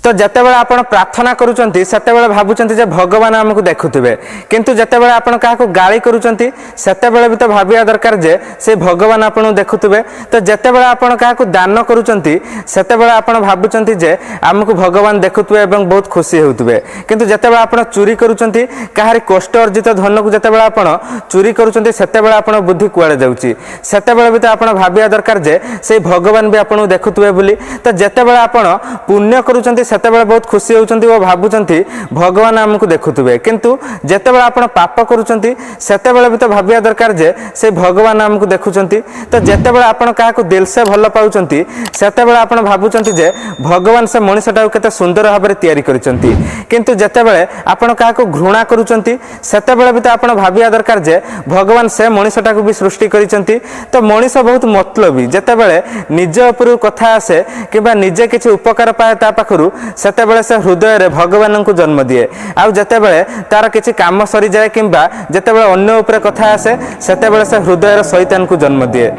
तो जितेबाला आप प्रार्थना करुँच से भावुंट भगवान आमको देखुवे किंतु जितेबाला आप गाड़ी करुँच भी तो भाविया दरकार जे से भगवान आपको देखुवे। तो जितेबाला आप दान करुँच से आप भावुंट जे आमको भगवान देखुवे और बहुत खुशी होते किंतु जितेबाला आप चोरी करुँच कहार कष्ट अर्जित धन को जितेबाला आप चोरी करुँच से बुद्धि कुआड़े जाऊँगी से भी तो आप भाविया दरकार जे से भगवान भी आपको देखुवे बोली। तो जितेबाला आप पुण्य करुँच सेतेबेले बहुत खुशी होउचंती और भाबुचंती भगवान आमको देखुवे किंतु जेतेबेले आपण पाप करूचंती सेतेबेले भी तो भाबिया दरकार जे से भगवान आमको देखुचंती। तो जेतेबेले आपण काहाको दिल से भल पाउचंती सेतेबेले आपण भाबुचंती जे भगवान से मनुष्यटा केते सुंदर भाबरे तयारी करिसंती किंतु जेतेबेले आपण काहाको घृणा करूचंती सेतेबेले भी तो आपण भाबिया दरकार जे भगवान से मनुष्यटा को भी सृष्टि करिसंती। तो मनुष्य बहुत मतलबी जेतेबेले निज उपर कथा आसे किबा निजे किछि उपकार पाए ता पाखरु सेतेबेले से हृदय रे भगवान को जन्म दिए आउ जेतेबेले तार किछि काम सरी जाए किंबा जेतेबेले अन्य ऊपर कथा आसे सेतेबेले से हृदय रे शैतान को जन्म दिए।